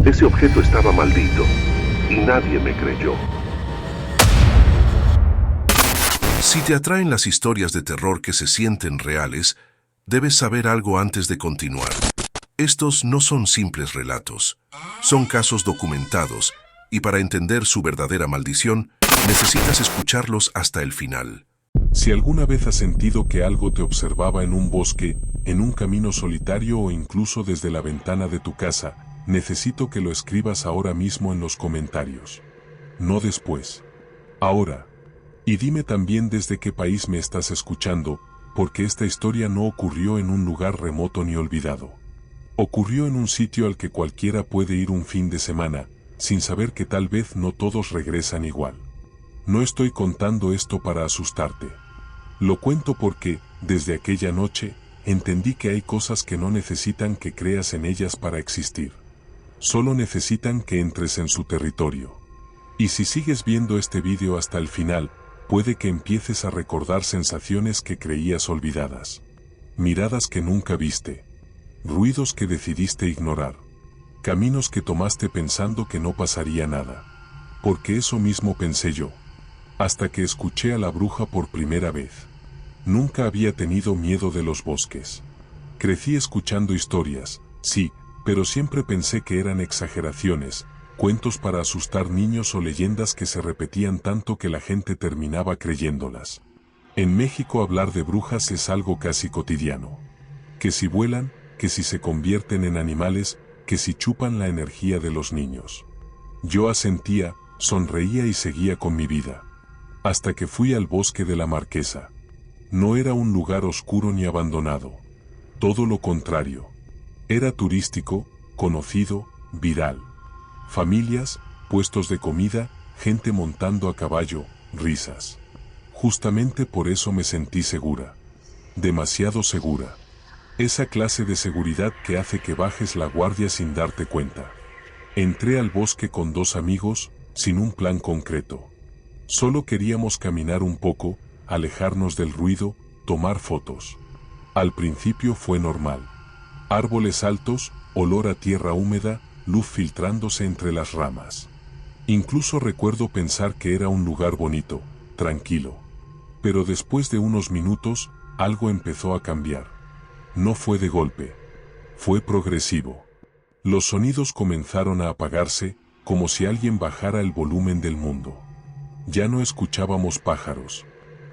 Ese objeto estaba maldito y nadie me creyó. Si te atraen las historias de terror que se sienten reales, debes saber algo antes de continuar. Estos no son simples relatos, son casos documentados, y para entender su verdadera maldición, necesitas escucharlos hasta el final. Si alguna vez has sentido que algo te observaba en un bosque, en un camino solitario o incluso desde la ventana de tu casa, necesito que lo escribas ahora mismo en los comentarios. No después. Ahora. Y dime también desde qué país me estás escuchando, porque esta historia no ocurrió en un lugar remoto ni olvidado. Ocurrió en un sitio al que cualquiera puede ir un fin de semana, sin saber que tal vez no todos regresan igual. No estoy contando esto para asustarte. Lo cuento porque, desde aquella noche, entendí que hay cosas que no necesitan que creas en ellas para existir. Solo necesitan que entres en su territorio. Y si sigues viendo este vídeo hasta el final, puede que empieces a recordar sensaciones que creías olvidadas. Miradas que nunca viste. Ruidos que decidiste ignorar. Caminos que tomaste pensando que no pasaría nada. Porque eso mismo pensé yo. Hasta que escuché a la bruja por primera vez. Nunca había tenido miedo de los bosques. Crecí escuchando historias, sí, pero siempre pensé que eran exageraciones, cuentos para asustar niños o leyendas que se repetían tanto que la gente terminaba creyéndolas. En México hablar de brujas es algo casi cotidiano. Que si vuelan, que si se convierten en animales, que si chupan la energía de los niños. Yo asentía, sonreía y seguía con mi vida. Hasta que fui al bosque de la Marquesa. No era un lugar oscuro ni abandonado. Todo lo contrario. Era turístico, conocido, viral. Familias, puestos de comida, gente montando a caballo, risas. Justamente por eso me sentí segura. Demasiado segura. Esa clase de seguridad que hace que bajes la guardia sin darte cuenta. Entré al bosque con 2 amigos, sin un plan concreto. Solo queríamos caminar un poco, alejarnos del ruido, tomar fotos. Al principio fue normal. Árboles altos, olor a tierra húmeda, luz filtrándose entre las ramas. Incluso recuerdo pensar que era un lugar bonito, tranquilo. Pero después de unos minutos, algo empezó a cambiar. No fue de golpe. Fue progresivo. Los sonidos comenzaron a apagarse, como si alguien bajara el volumen del mundo. Ya no escuchábamos pájaros.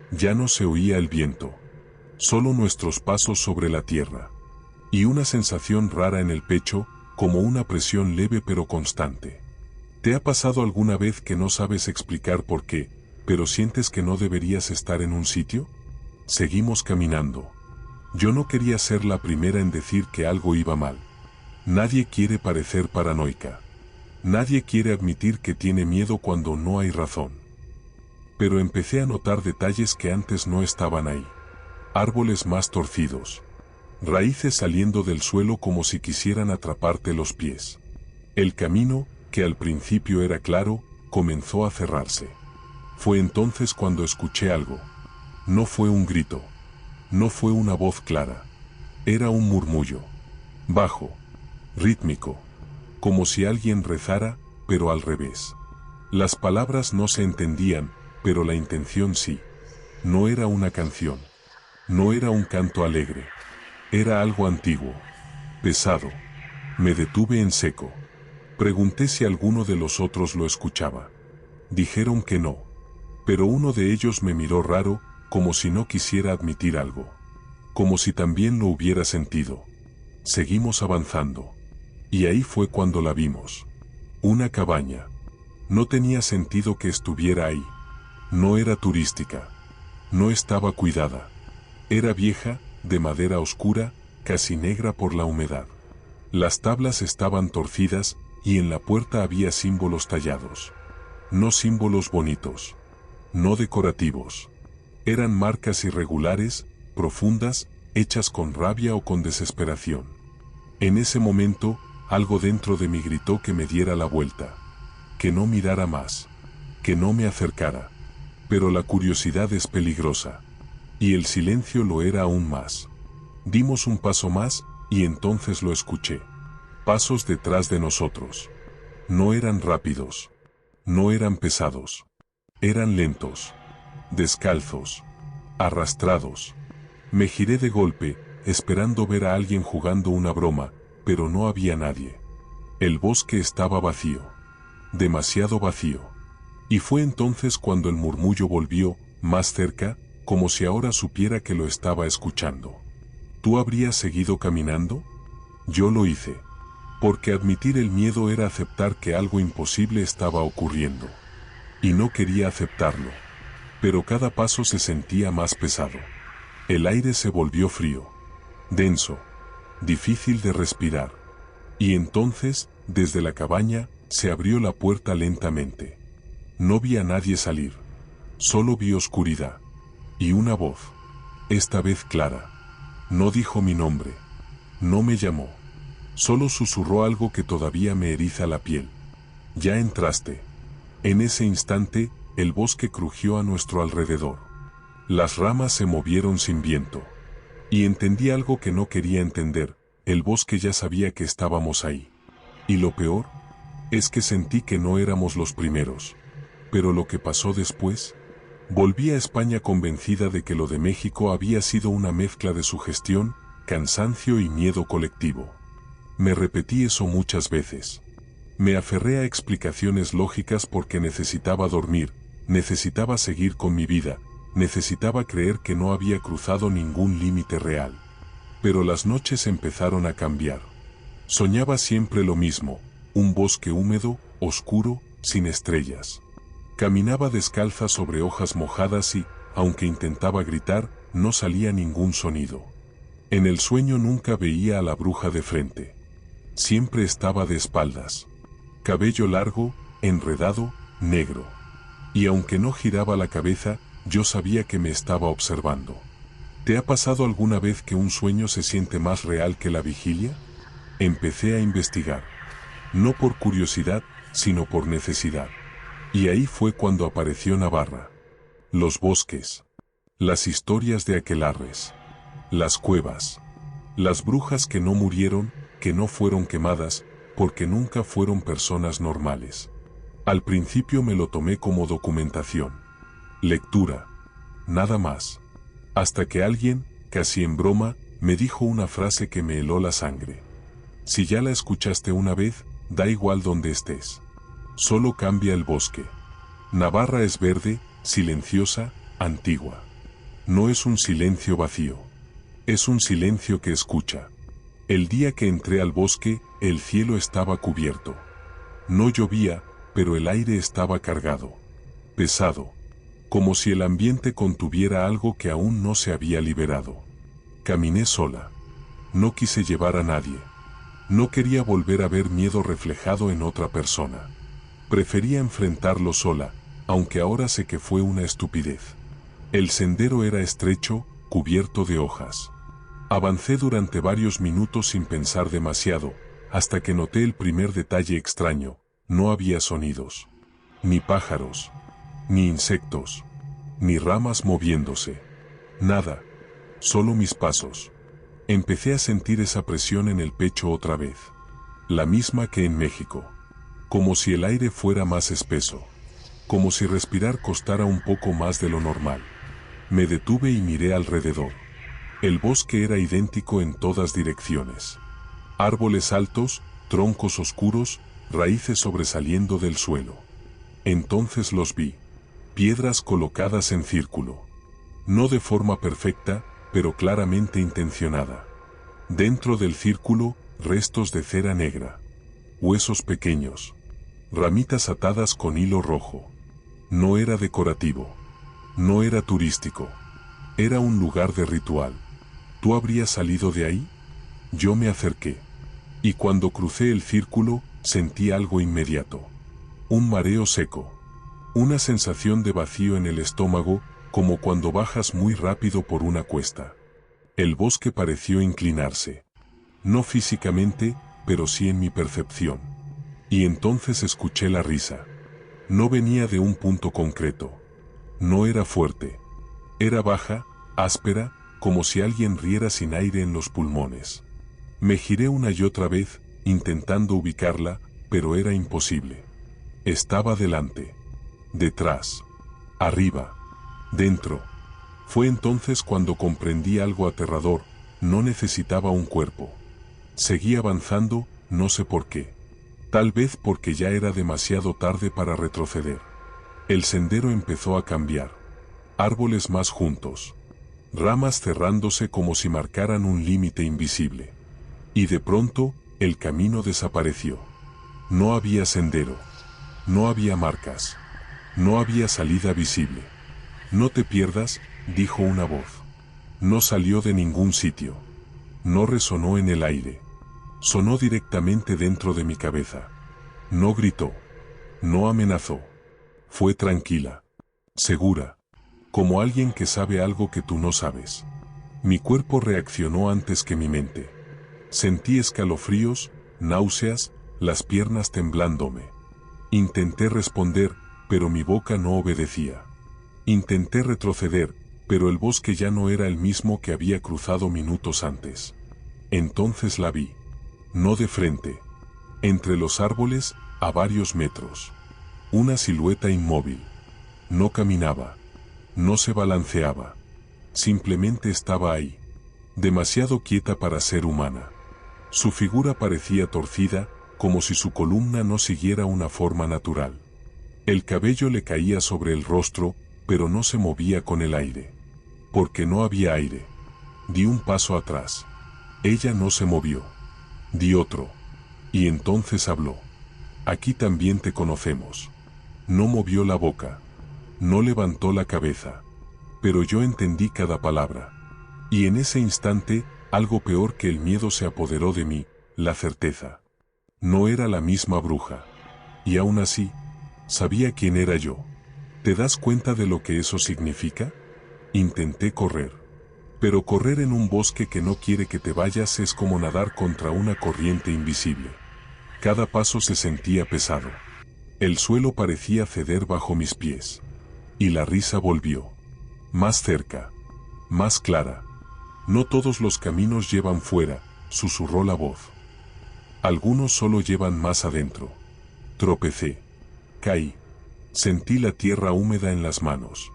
Ya no se oía el viento. Solo nuestros pasos sobre la tierra. Y una sensación rara en el pecho, como una presión leve pero constante. ¿Te ha pasado alguna vez que no sabes explicar por qué, pero sientes que no deberías estar en un sitio? Seguimos caminando. Yo no quería ser la primera en decir que algo iba mal. Nadie quiere parecer paranoica. Nadie quiere admitir que tiene miedo cuando no hay razón. Pero empecé a notar detalles que antes no estaban ahí. Árboles más torcidos. Raíces saliendo del suelo como si quisieran atraparte los pies. El camino, que al principio era claro, comenzó a cerrarse. Fue entonces cuando escuché algo. No fue un grito. No fue una voz clara. Era un murmullo. Bajo. Rítmico. Como si alguien rezara, pero al revés. Las palabras no se entendían, pero la intención sí. No era una canción. No era un canto alegre. Era algo antiguo. Pesado. Me detuve en seco. Pregunté si alguno de los otros lo escuchaba. Dijeron que no. Pero uno de ellos me miró raro, como si no quisiera admitir algo. Como si también lo hubiera sentido. Seguimos avanzando. Y ahí fue cuando la vimos. Una cabaña. No tenía sentido que estuviera ahí. No era turística. No estaba cuidada. Era vieja, de madera oscura, casi negra por la humedad. Las tablas estaban torcidas, y en la puerta había símbolos tallados. No símbolos bonitos. No decorativos. Eran marcas irregulares, profundas, hechas con rabia o con desesperación. En ese momento, algo dentro de mí gritó que me diera la vuelta. Que no mirara más. Que no me acercara. Pero la curiosidad es peligrosa. Y el silencio lo era aún más. Dimos un paso más, y entonces lo escuché. Pasos detrás de nosotros. No eran rápidos. No eran pesados. Eran lentos. Descalzos. Arrastrados. Me giré de golpe, esperando ver a alguien jugando una broma, pero no había nadie. El bosque estaba vacío. Demasiado vacío. Y fue entonces cuando el murmullo volvió, más cerca, como si ahora supiera que lo estaba escuchando. ¿Tú habrías seguido caminando? Yo lo hice. Porque admitir el miedo era aceptar que algo imposible estaba ocurriendo. Y no quería aceptarlo. Pero cada paso se sentía más pesado. El aire se volvió frío. Denso. Difícil de respirar. Y entonces, desde la cabaña, se abrió la puerta lentamente. No vi a nadie salir. Solo vi oscuridad. Y una voz. Esta vez clara. No dijo mi nombre. No me llamó. Solo susurró algo que todavía me eriza la piel. Ya entraste. En ese instante, el bosque crujió a nuestro alrededor. Las ramas se movieron sin viento. Y entendí algo que no quería entender. El bosque ya sabía que estábamos ahí. Y lo peor, es que sentí que no éramos los primeros. Pero lo que pasó después, volví a España convencida de que lo de México había sido una mezcla de sugestión, cansancio y miedo colectivo. Me repetí eso muchas veces. Me aferré a explicaciones lógicas porque necesitaba dormir, necesitaba seguir con mi vida, necesitaba creer que no había cruzado ningún límite real. Pero las noches empezaron a cambiar. Soñaba siempre lo mismo, un bosque húmedo, oscuro, sin estrellas. Caminaba descalza sobre hojas mojadas y, aunque intentaba gritar, no salía ningún sonido. En el sueño nunca veía a la bruja de frente. Siempre estaba de espaldas. Cabello largo, enredado, negro. Y aunque no giraba la cabeza, yo sabía que me estaba observando. ¿Te ha pasado alguna vez que un sueño se siente más real que la vigilia? Empecé a investigar. No por curiosidad, sino por necesidad. Y ahí fue cuando apareció Navarra. Los bosques. Las historias de aquelarres. Las cuevas. Las brujas que no murieron, que no fueron quemadas, porque nunca fueron personas normales. Al principio me lo tomé como documentación. Lectura. Nada más. Hasta que alguien, casi en broma, me dijo una frase que me heló la sangre. Si ya la escuchaste una vez, da igual donde estés. Solo cambia el bosque. Navarra es verde, silenciosa, antigua. No es un silencio vacío. Es un silencio que escucha. El día que entré al bosque, el cielo estaba cubierto. No llovía, pero el aire estaba cargado. Pesado. Como si el ambiente contuviera algo que aún no se había liberado. Caminé sola. No quise llevar a nadie. No quería volver a ver miedo reflejado en otra persona. Prefería enfrentarlo sola, aunque ahora sé que fue una estupidez. El sendero era estrecho, cubierto de hojas. Avancé durante varios minutos sin pensar demasiado, hasta que noté el primer detalle extraño: no había sonidos. Ni pájaros. Ni insectos. Ni ramas moviéndose. Nada. Solo mis pasos. Empecé a sentir esa presión en el pecho otra vez. La misma que en México. Como si el aire fuera más espeso. Como si respirar costara un poco más de lo normal. Me detuve y miré alrededor. El bosque era idéntico en todas direcciones. Árboles altos, troncos oscuros, raíces sobresaliendo del suelo. Entonces los vi. Piedras colocadas en círculo. No de forma perfecta, pero claramente intencionada. Dentro del círculo, restos de cera negra. Huesos pequeños. Ramitas atadas con hilo rojo. No era decorativo. No era turístico. Era un lugar de ritual. ¿Tú habrías salido de ahí? Yo me acerqué. Y cuando crucé el círculo, sentí algo inmediato. Un mareo seco. Una sensación de vacío en el estómago, como cuando bajas muy rápido por una cuesta. El bosque pareció inclinarse. No físicamente, pero sí en mi percepción. Y entonces escuché la risa. No venía de un punto concreto. No era fuerte. Era baja, áspera, como si alguien riera sin aire en los pulmones. Me giré una y otra vez, intentando ubicarla, pero era imposible. Estaba delante, detrás, arriba, dentro. Fue entonces cuando comprendí algo aterrador: no necesitaba un cuerpo. Seguí avanzando, no sé por qué. Tal vez porque ya era demasiado tarde para retroceder. El sendero empezó a cambiar. Árboles más juntos. Ramas cerrándose como si marcaran un límite invisible. Y de pronto, el camino desapareció. No había sendero. No había marcas. No había salida visible. No te pierdas, dijo una voz. No salió de ningún sitio. No resonó en el aire. Sonó directamente dentro de mi cabeza. No gritó. No amenazó. Fue tranquila. Segura. Como alguien que sabe algo que tú no sabes. Mi cuerpo reaccionó antes que mi mente. Sentí escalofríos, náuseas, las piernas temblándome. Intenté responder, pero mi boca no obedecía. Intenté retroceder, pero el bosque ya no era el mismo que había cruzado minutos antes. Entonces la vi. No de frente. Entre los árboles, a varios metros. Una silueta inmóvil. No caminaba. No se balanceaba. Simplemente estaba ahí. Demasiado quieta para ser humana. Su figura parecía torcida, como si su columna no siguiera una forma natural. El cabello le caía sobre el rostro, pero no se movía con el aire. Porque no había aire. Di un paso atrás. Ella no se movió. Di otro. Y entonces habló. Aquí también te conocemos. No movió la boca. No levantó la cabeza. Pero yo entendí cada palabra. Y en ese instante, algo peor que el miedo se apoderó de mí: la certeza. No era la misma bruja. Y aún así, sabía quién era yo. ¿Te das cuenta de lo que eso significa? Intenté correr. Pero correr en un bosque que no quiere que te vayas es como nadar contra una corriente invisible. Cada paso se sentía pesado. El suelo parecía ceder bajo mis pies. Y la risa volvió. Más cerca. Más clara. No todos los caminos llevan fuera, susurró la voz. Algunos solo llevan más adentro. Tropecé. Caí. Sentí la tierra húmeda en las manos.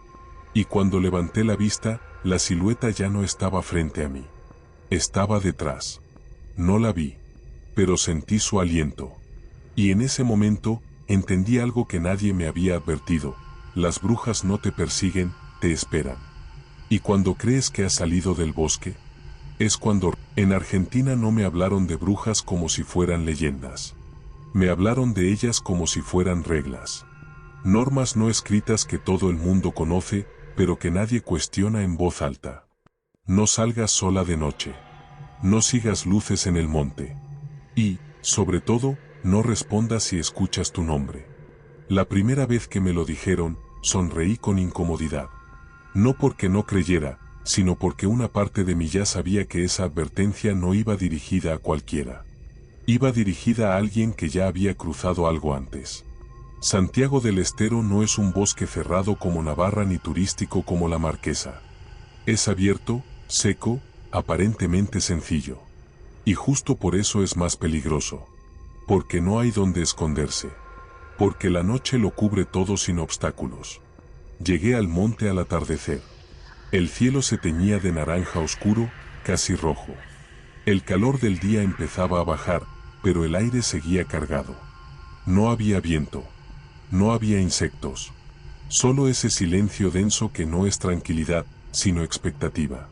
Y cuando levanté la vista, la silueta ya no estaba frente a mí. Estaba detrás. No la vi, pero sentí su aliento. Y en ese momento, entendí algo que nadie me había advertido: las brujas no te persiguen, te esperan. Y cuando crees que has salido del bosque, es cuando... En Argentina no me hablaron de brujas como si fueran leyendas. Me hablaron de ellas como si fueran reglas. Normas no escritas que todo el mundo conoce, pero que nadie cuestiona en voz alta. No salgas sola de noche. No sigas luces en el monte. Y, sobre todo, no respondas si escuchas tu nombre. La primera vez que me lo dijeron, sonreí con incomodidad. No porque no creyera, sino porque una parte de mí ya sabía que esa advertencia no iba dirigida a cualquiera. Iba dirigida a alguien que ya había cruzado algo antes. Santiago del Estero no es un bosque cerrado como Navarra ni turístico como La Marquesa. Es abierto, seco, aparentemente sencillo. Y justo por eso es más peligroso. Porque no hay donde esconderse. Porque la noche lo cubre todo sin obstáculos. Llegué al monte al atardecer. El cielo se teñía de naranja oscuro, casi rojo. El calor del día empezaba a bajar, pero el aire seguía cargado. No había viento. No había insectos. Solo ese silencio denso que no es tranquilidad, sino expectativa.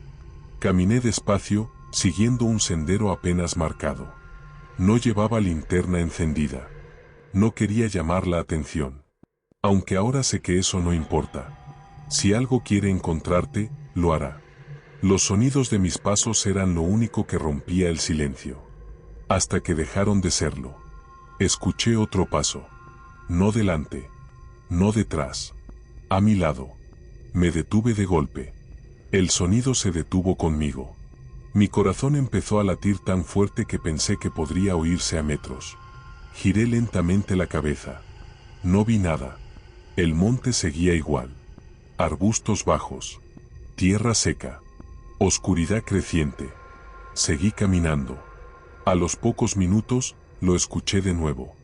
Caminé despacio, siguiendo un sendero apenas marcado. No llevaba linterna encendida. No quería llamar la atención. Aunque ahora sé que eso no importa. Si algo quiere encontrarte, lo hará. Los sonidos de mis pasos eran lo único que rompía el silencio. Hasta que dejaron de serlo. Escuché otro paso. No delante. No detrás. A mi lado. Me detuve de golpe. El sonido se detuvo conmigo. Mi corazón empezó a latir tan fuerte que pensé que podría oírse a metros. Giré lentamente la cabeza. No vi nada. El monte seguía igual. Arbustos bajos. Tierra seca. Oscuridad creciente. Seguí caminando. A los pocos minutos, lo escuché de nuevo.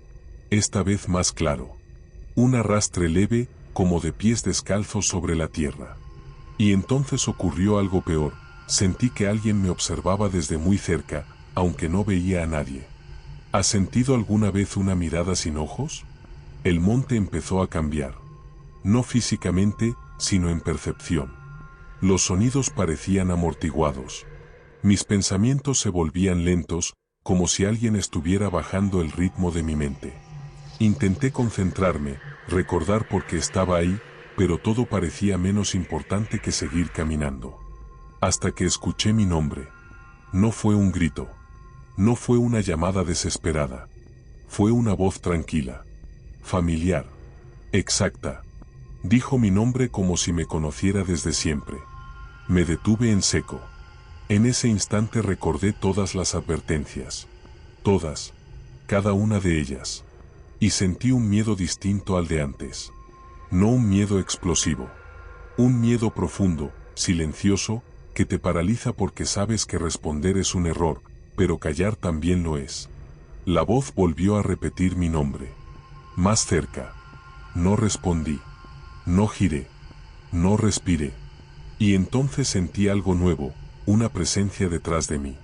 esta vez más claro. Un arrastre leve, como de pies descalzos sobre la tierra. Y entonces ocurrió algo peor, sentí que alguien me observaba desde muy cerca, aunque no veía a nadie. ¿Has sentido alguna vez una mirada sin ojos? El monte empezó a cambiar. No físicamente, sino en percepción. Los sonidos parecían amortiguados. Mis pensamientos se volvían lentos, como si alguien estuviera bajando el ritmo de mi mente. Intenté concentrarme, recordar por qué estaba ahí, pero todo parecía menos importante que seguir caminando. Hasta que escuché mi nombre. No fue un grito. No fue una llamada desesperada. Fue una voz tranquila. Familiar. Exacta. Dijo mi nombre como si me conociera desde siempre. Me detuve en seco. En ese instante recordé todas las advertencias. Todas. Cada una de ellas. Y sentí un miedo distinto al de antes. No un miedo explosivo. Un miedo profundo, silencioso, que te paraliza porque sabes que responder es un error, pero callar también lo es. La voz volvió a repetir mi nombre. Más cerca. No respondí. No giré. No respiré. Y entonces sentí algo nuevo, una presencia detrás de mí.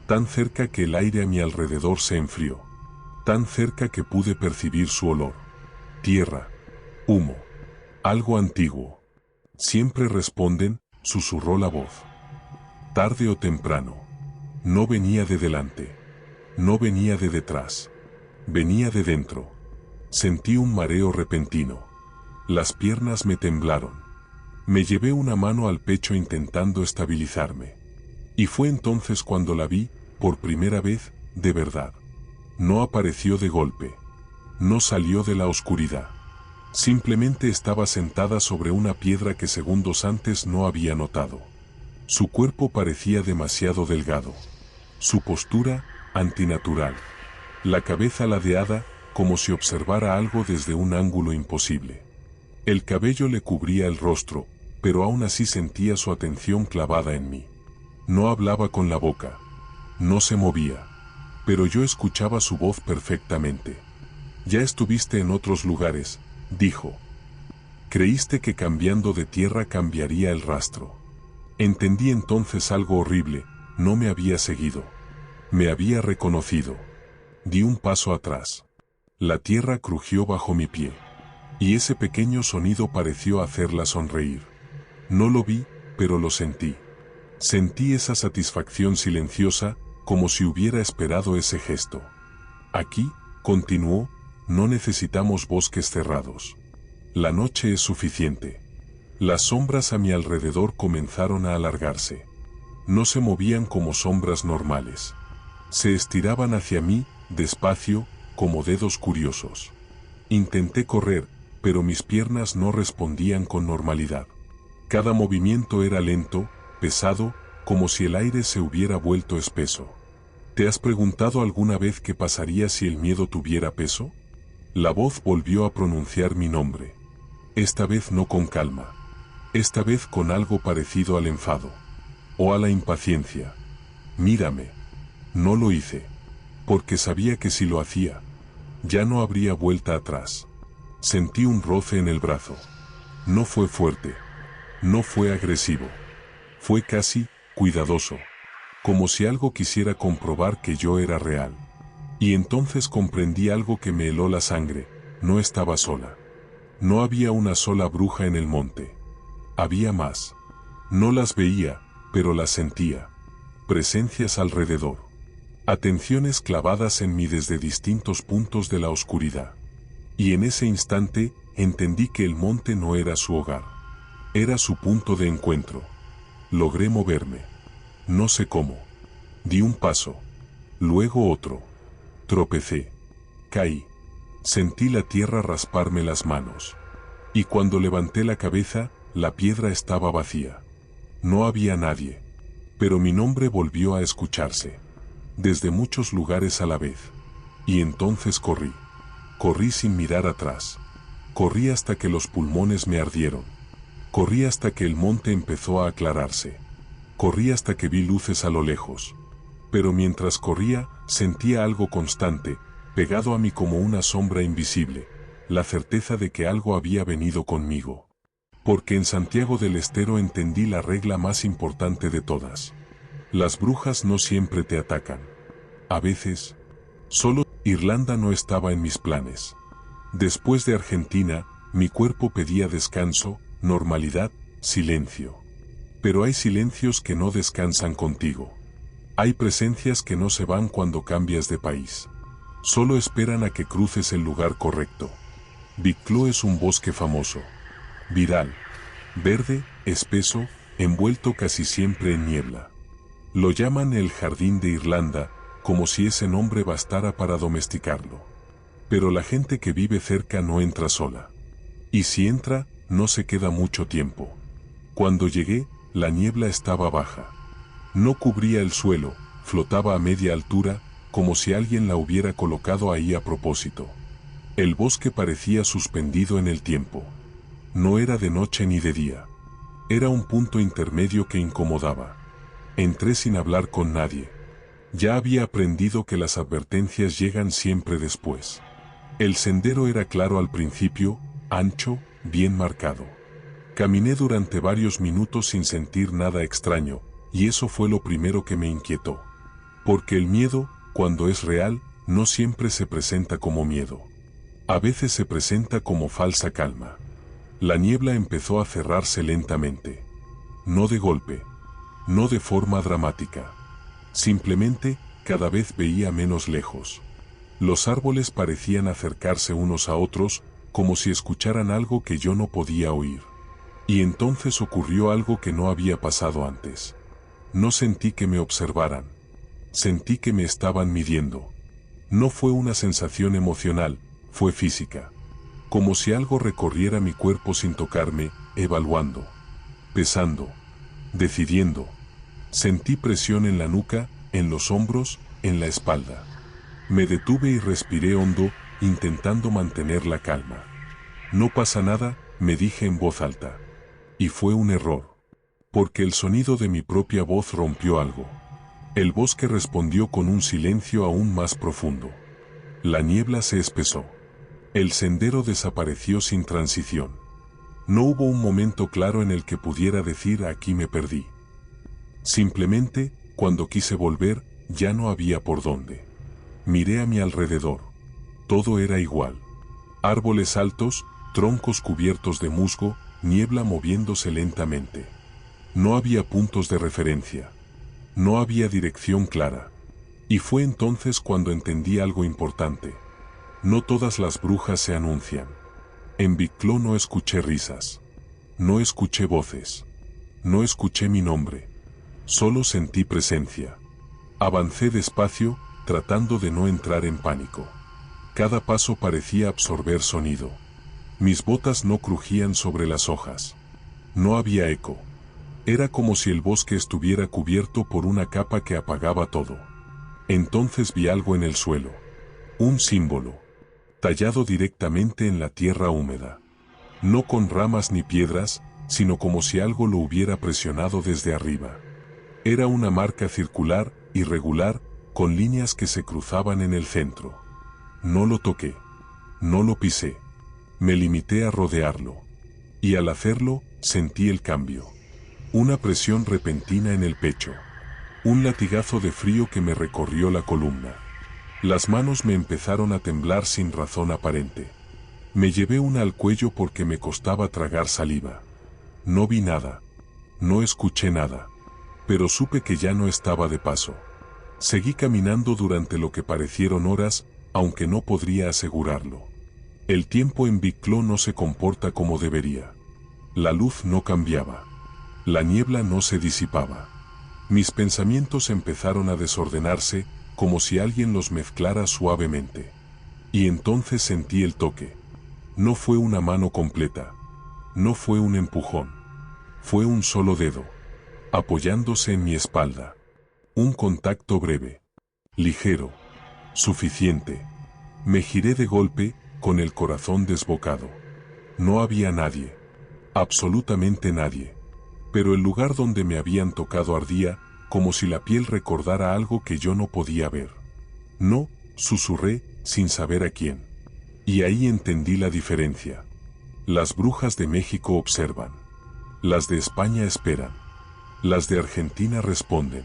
Tan cerca que el aire a mi alrededor se enfrió. Tan cerca que pude percibir su olor. Tierra. Humo. Algo antiguo. Siempre responden, susurró la voz. Tarde o temprano. No venía de delante. No venía de detrás. Venía de dentro. Sentí un mareo repentino. Las piernas me temblaron. Me llevé una mano al pecho intentando estabilizarme. Y fue entonces cuando la vi, por primera vez, de verdad. No apareció de golpe. No salió de la oscuridad. Simplemente estaba sentada sobre una piedra que segundos antes no había notado. Su cuerpo parecía demasiado delgado. Su postura, antinatural. La cabeza ladeada, como si observara algo desde un ángulo imposible. El cabello le cubría el rostro, pero aún así sentía su atención clavada en mí. No hablaba con la boca. No se movía. Pero yo escuchaba su voz perfectamente. Ya estuviste en otros lugares, dijo. Creíste que cambiando de tierra cambiaría el rastro. Entendí entonces algo horrible, no me había seguido. Me había reconocido. Di un paso atrás. La tierra crujió bajo mi pie. Y ese pequeño sonido pareció hacerla sonreír. No lo vi, pero lo sentí. Sentí esa satisfacción silenciosa, como si hubiera esperado ese gesto. Aquí, continuó, no necesitamos bosques cerrados. La noche es suficiente. Las sombras a mi alrededor comenzaron a alargarse. No se movían como sombras normales. Se estiraban hacia mí, despacio, como dedos curiosos. Intenté correr, pero mis piernas no respondían con normalidad. Cada movimiento era lento, pesado, como si el aire se hubiera vuelto espeso. ¿Te has preguntado alguna vez qué pasaría si el miedo tuviera peso? La voz volvió a pronunciar mi nombre. Esta vez no con calma. Esta vez con algo parecido al enfado. O a la impaciencia. Mírame. No lo hice. Porque sabía que si lo hacía, ya no habría vuelta atrás. Sentí un roce en el brazo. No fue fuerte. No fue agresivo. Fue casi cuidadoso. Como si algo quisiera comprobar que yo era real. Y entonces comprendí algo que me heló la sangre. No estaba sola. No había una sola bruja en el monte. Había más. No las veía, pero las sentía. Presencias alrededor. Atenciones clavadas en mí desde distintos puntos de la oscuridad. Y en ese instante, entendí que el monte no era su hogar. Era su punto de encuentro. Logré moverme. No sé cómo. Di un paso. Luego otro. Tropecé. Caí. Sentí la tierra rasparme las manos. Y cuando levanté la cabeza, la piedra estaba vacía. No había nadie. Pero mi nombre volvió a escucharse. Desde muchos lugares a la vez. Y entonces corrí. Corrí sin mirar atrás. Corrí hasta que los pulmones me ardieron. Corrí hasta que el monte empezó a aclararse. Corrí hasta que vi luces a lo lejos. Pero mientras corría, sentía algo constante, pegado a mí como una sombra invisible, la certeza de que algo había venido conmigo. Porque en Santiago del Estero entendí la regla más importante de todas. Las brujas no siempre te atacan. A veces, solo Irlanda no estaba en mis planes. Después de Argentina, mi cuerpo pedía descanso, normalidad, silencio. Pero hay silencios que no descansan contigo. Hay presencias que no se van cuando cambias de país. Solo esperan a que cruces el lugar correcto. Wicklow es un bosque famoso. Viral. Verde, espeso, envuelto casi siempre en niebla. Lo llaman el Jardín de Irlanda, como si ese nombre bastara para domesticarlo. Pero la gente que vive cerca no entra sola. Y si entra, no se queda mucho tiempo. Cuando llegué, la niebla estaba baja. No cubría el suelo, flotaba a media altura, como si alguien la hubiera colocado ahí a propósito. El bosque parecía suspendido en el tiempo. No era de noche ni de día. Era un punto intermedio que incomodaba. Entré sin hablar con nadie. Ya había aprendido que las advertencias llegan siempre después. El sendero era claro al principio, ancho, bien marcado. Caminé durante varios minutos sin sentir nada extraño, y eso fue lo primero que me inquietó. Porque el miedo, cuando es real, no siempre se presenta como miedo. A veces se presenta como falsa calma. La niebla empezó a cerrarse lentamente. No de golpe. No de forma dramática. Simplemente, cada vez veía menos lejos. Los árboles parecían acercarse unos a otros, como si escucharan algo que yo no podía oír. Y entonces ocurrió algo que no había pasado antes. No sentí que me observaran. Sentí que me estaban midiendo. No fue una sensación emocional, fue física. Como si algo recorriera mi cuerpo sin tocarme, evaluando, pesando, decidiendo. Sentí presión en la nuca, en los hombros, en la espalda. Me detuve y respiré hondo, intentando mantener la calma. No pasa nada, me dije en voz alta. Y fue un error. Porque el sonido de mi propia voz rompió algo. El bosque respondió con un silencio aún más profundo. La niebla se espesó. El sendero desapareció sin transición. No hubo un momento claro en el que pudiera decir aquí me perdí. Simplemente, cuando quise volver, ya no había por dónde. Miré a mi alrededor. Todo era igual. Árboles altos, troncos cubiertos de musgo, niebla moviéndose lentamente. No había puntos de referencia. No había dirección clara. Y fue entonces cuando entendí algo importante. No todas las brujas se anuncian. En Wicklow no escuché risas. No escuché voces. No escuché mi nombre. Solo sentí presencia. Avancé despacio, tratando de no entrar en pánico. Cada paso parecía absorber sonido. Mis botas no crujían sobre las hojas. No había eco. Era como si el bosque estuviera cubierto por una capa que apagaba todo. Entonces vi algo en el suelo. Un símbolo. Tallado directamente en la tierra húmeda. No con ramas ni piedras, sino como si algo lo hubiera presionado desde arriba. Era una marca circular, irregular, con líneas que se cruzaban en el centro. No lo toqué. No lo pisé. Me limité a rodearlo. Y al hacerlo, sentí el cambio. Una presión repentina en el pecho. Un latigazo de frío que me recorrió la columna. Las manos me empezaron a temblar sin razón aparente. Me llevé una al cuello porque me costaba tragar saliva. No vi nada. No escuché nada. Pero supe que ya no estaba de paso. Seguí caminando durante lo que parecieron horas, aunque no podría asegurarlo. El tiempo en Wicklow no se comporta como debería. La luz no cambiaba. La niebla no se disipaba. Mis pensamientos empezaron a desordenarse, como si alguien los mezclara suavemente. Y entonces sentí el toque. No fue una mano completa. No fue un empujón. Fue un solo dedo, apoyándose en mi espalda. Un contacto breve. Ligero. Suficiente. Me giré de golpe, con el corazón desbocado. No había nadie. Absolutamente nadie. Pero el lugar donde me habían tocado ardía, como si la piel recordara algo que yo no podía ver. No, susurré, sin saber a quién. Y ahí entendí la diferencia. Las brujas de México observan. Las de España esperan. Las de Argentina responden.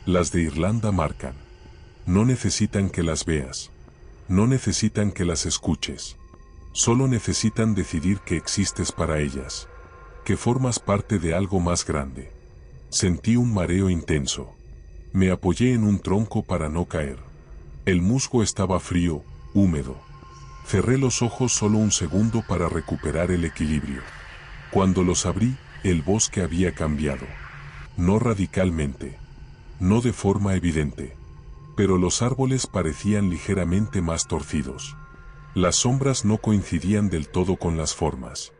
Las de Irlanda marcan. No necesitan que las veas. No necesitan que las escuches. Solo necesitan decidir que existes para ellas. Que formas parte de algo más grande. Sentí un mareo intenso. Me apoyé en un tronco para no caer. El musgo estaba frío, húmedo. Cerré los ojos solo un segundo para recuperar el equilibrio. Cuando los abrí, el bosque había cambiado. No radicalmente. No de forma evidente. Pero los árboles parecían ligeramente más torcidos. Las sombras no coincidían del todo con las formas.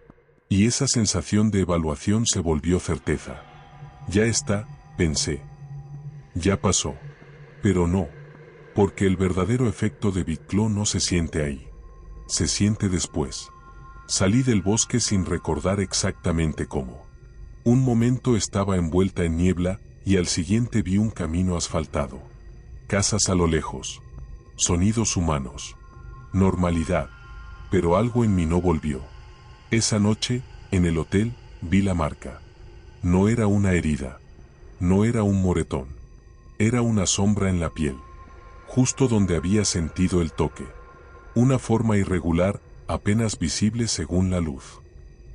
Y esa sensación de evaluación se volvió certeza. Ya está, pensé. Ya pasó. Pero no. Porque el verdadero efecto de Bicló no se siente ahí. Se siente después. Salí del bosque sin recordar exactamente cómo. Un momento estaba envuelta en niebla y al siguiente vi un camino asfaltado. Casas a lo lejos. Sonidos humanos. Normalidad. Pero algo en mí no volvió. Esa noche, en el hotel, vi la marca. No era una herida. No era un moretón. Era una sombra en la piel. Justo donde había sentido el toque. Una forma irregular, apenas visible según la luz.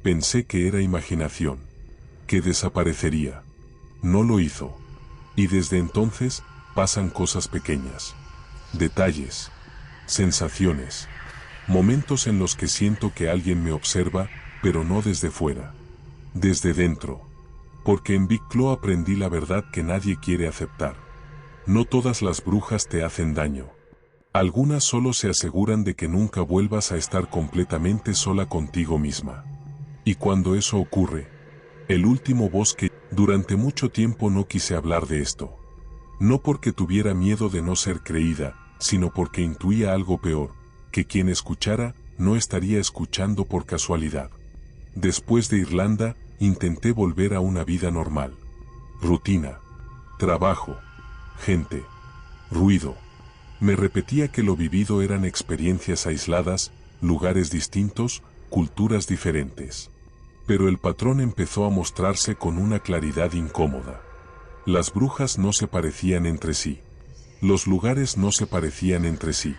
Pensé que era imaginación. Que desaparecería. No lo hizo. Y desde entonces, pasan cosas pequeñas. Detalles. Sensaciones. Momentos en los que siento que alguien me observa, pero no desde fuera. Desde dentro. Porque en Bicló aprendí la verdad que nadie quiere aceptar. No todas las brujas te hacen daño. Algunas solo se aseguran de que nunca vuelvas a estar completamente sola contigo misma. Y cuando eso ocurre, el último bosque, durante mucho tiempo no quise hablar de esto. No porque tuviera miedo de no ser creída, sino porque intuía algo peor, que quien escuchara, no estaría escuchando por casualidad. Después de Irlanda, intenté volver a una vida normal. Rutina. Trabajo. Gente. Ruido. Me repetía que lo vivido eran experiencias aisladas, lugares distintos, culturas diferentes. Pero el patrón empezó a mostrarse con una claridad incómoda. Las brujas no se parecían entre sí. Los lugares no se parecían entre sí.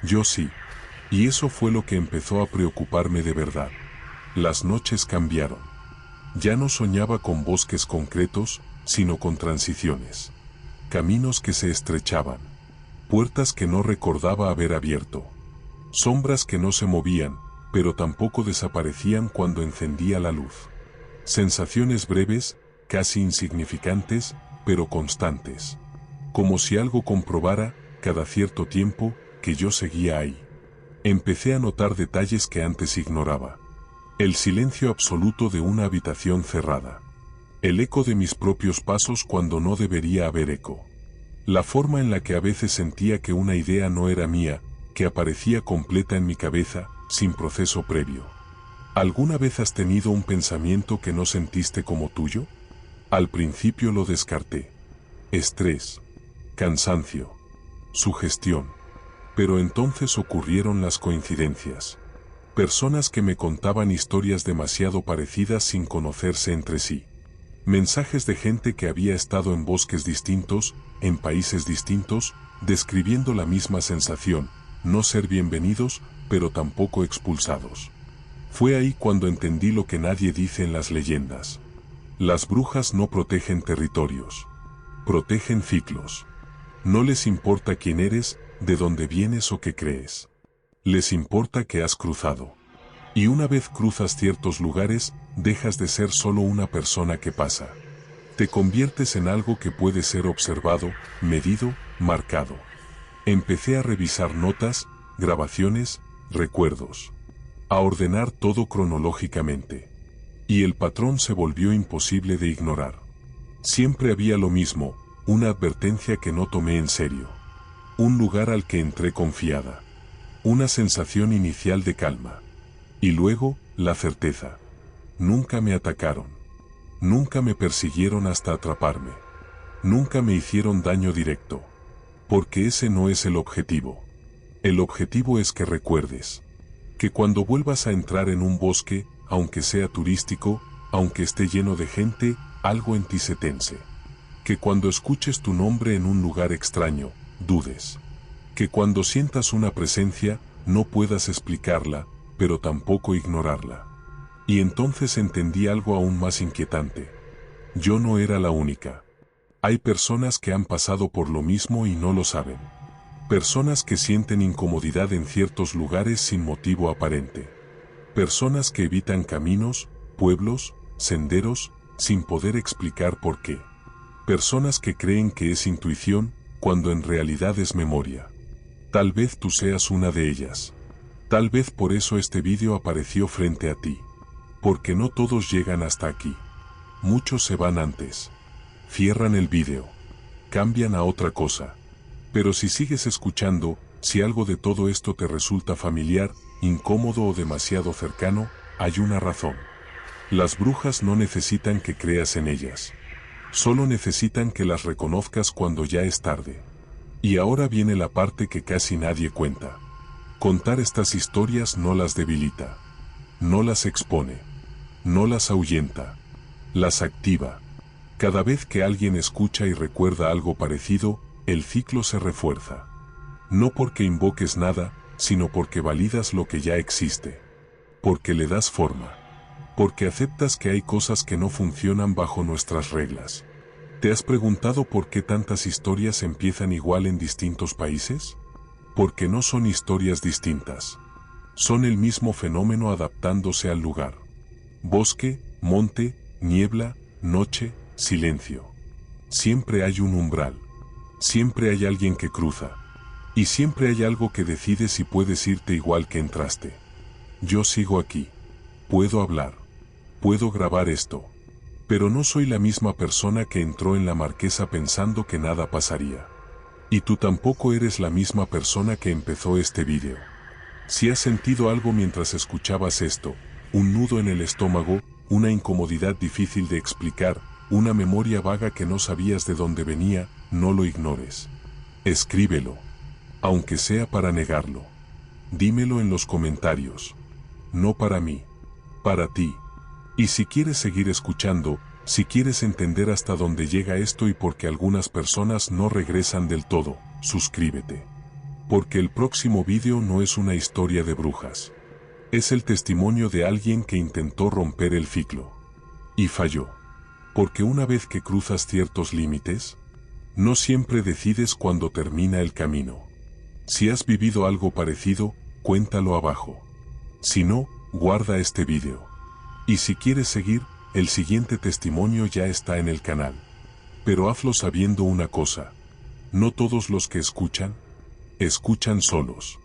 Yo sí. Y eso fue lo que empezó a preocuparme de verdad. Las noches cambiaron. Ya no soñaba con bosques concretos, sino con transiciones. Caminos que se estrechaban. Puertas que no recordaba haber abierto. Sombras que no se movían, pero tampoco desaparecían cuando encendía la luz. Sensaciones breves, casi insignificantes, pero constantes. Como si algo comprobara, cada cierto tiempo, que yo seguía ahí. Empecé a notar detalles que antes ignoraba. El silencio absoluto de una habitación cerrada. El eco de mis propios pasos cuando no debería haber eco. La forma en la que a veces sentía que una idea no era mía, que aparecía completa en mi cabeza, sin proceso previo. ¿Alguna vez has tenido un pensamiento que no sentiste como tuyo? Al principio lo descarté. Estrés. Cansancio. Sugestión. Pero entonces ocurrieron las coincidencias. Personas que me contaban historias demasiado parecidas sin conocerse entre sí. Mensajes de gente que había estado en bosques distintos, en países distintos, describiendo la misma sensación, no ser bienvenidos, pero tampoco expulsados. Fue ahí cuando entendí lo que nadie dice en las leyendas. Las brujas no protegen territorios. Protegen ciclos. No les importa quién eres, de dónde vienes o qué crees. Les importa que has cruzado. Y una vez cruzas ciertos lugares, dejas de ser solo una persona que pasa. Te conviertes en algo que puede ser observado, medido, marcado. Empecé a revisar notas, grabaciones, recuerdos. A ordenar todo cronológicamente. Y el patrón se volvió imposible de ignorar. Siempre había lo mismo, una advertencia que no tomé en serio. Un lugar al que entré confiada. Una sensación inicial de calma. Y luego, la certeza. Nunca me atacaron. Nunca me persiguieron hasta atraparme. Nunca me hicieron daño directo. Porque ese no es el objetivo. El objetivo es que recuerdes que cuando vuelvas a entrar en un bosque, aunque sea turístico, aunque esté lleno de gente, algo en ti se tense. Que cuando escuches tu nombre en un lugar extraño, dudes. Que cuando sientas una presencia, no puedas explicarla, pero tampoco ignorarla. Y entonces entendí algo aún más inquietante. Yo no era la única. Hay personas que han pasado por lo mismo y no lo saben. Personas que sienten incomodidad en ciertos lugares sin motivo aparente. Personas que evitan caminos, pueblos, senderos, sin poder explicar por qué. Personas que creen que es intuición, cuando en realidad es memoria. Tal vez tú seas una de ellas. Tal vez por eso este vídeo apareció frente a ti. Porque no todos llegan hasta aquí. Muchos se van antes. Cierran el vídeo. Cambian a otra cosa. Pero si sigues escuchando, si algo de todo esto te resulta familiar, incómodo o demasiado cercano, hay una razón. Las brujas no necesitan que creas en ellas. Solo necesitan que las reconozcas cuando ya es tarde. Y ahora viene la parte que casi nadie cuenta. Contar estas historias no las debilita. No las expone. No las ahuyenta. Las activa. Cada vez que alguien escucha y recuerda algo parecido, el ciclo se refuerza. No porque invoques nada, sino porque validas lo que ya existe. Porque le das forma. Porque aceptas que hay cosas que no funcionan bajo nuestras reglas. ¿Te has preguntado por qué tantas historias empiezan igual en distintos países? Porque no son historias distintas. Son el mismo fenómeno adaptándose al lugar. Bosque, monte, niebla, noche, silencio. Siempre hay un umbral. Siempre hay alguien que cruza. Y siempre hay algo que decide si puedes irte igual que entraste. Yo sigo aquí. Puedo hablar. Puedo grabar esto. Pero no soy la misma persona que entró en la marquesa pensando que nada pasaría. Y tú tampoco eres la misma persona que empezó este vídeo. Si has sentido algo mientras escuchabas esto, un nudo en el estómago, una incomodidad difícil de explicar, una memoria vaga que no sabías de dónde venía, no lo ignores. Escríbelo. Aunque sea para negarlo. Dímelo en los comentarios. No para mí. Para ti. Y si quieres seguir escuchando, si quieres entender hasta dónde llega esto y por qué algunas personas no regresan del todo, suscríbete. Porque el próximo vídeo no es una historia de brujas. Es el testimonio de alguien que intentó romper el ciclo. Y falló. Porque una vez que cruzas ciertos límites, no siempre decides cuándo termina el camino. Si has vivido algo parecido, cuéntalo abajo. Si no, guarda este vídeo. Y si quieres seguir, el siguiente testimonio ya está en el canal. Pero hazlo sabiendo una cosa. No todos los que escuchan solos.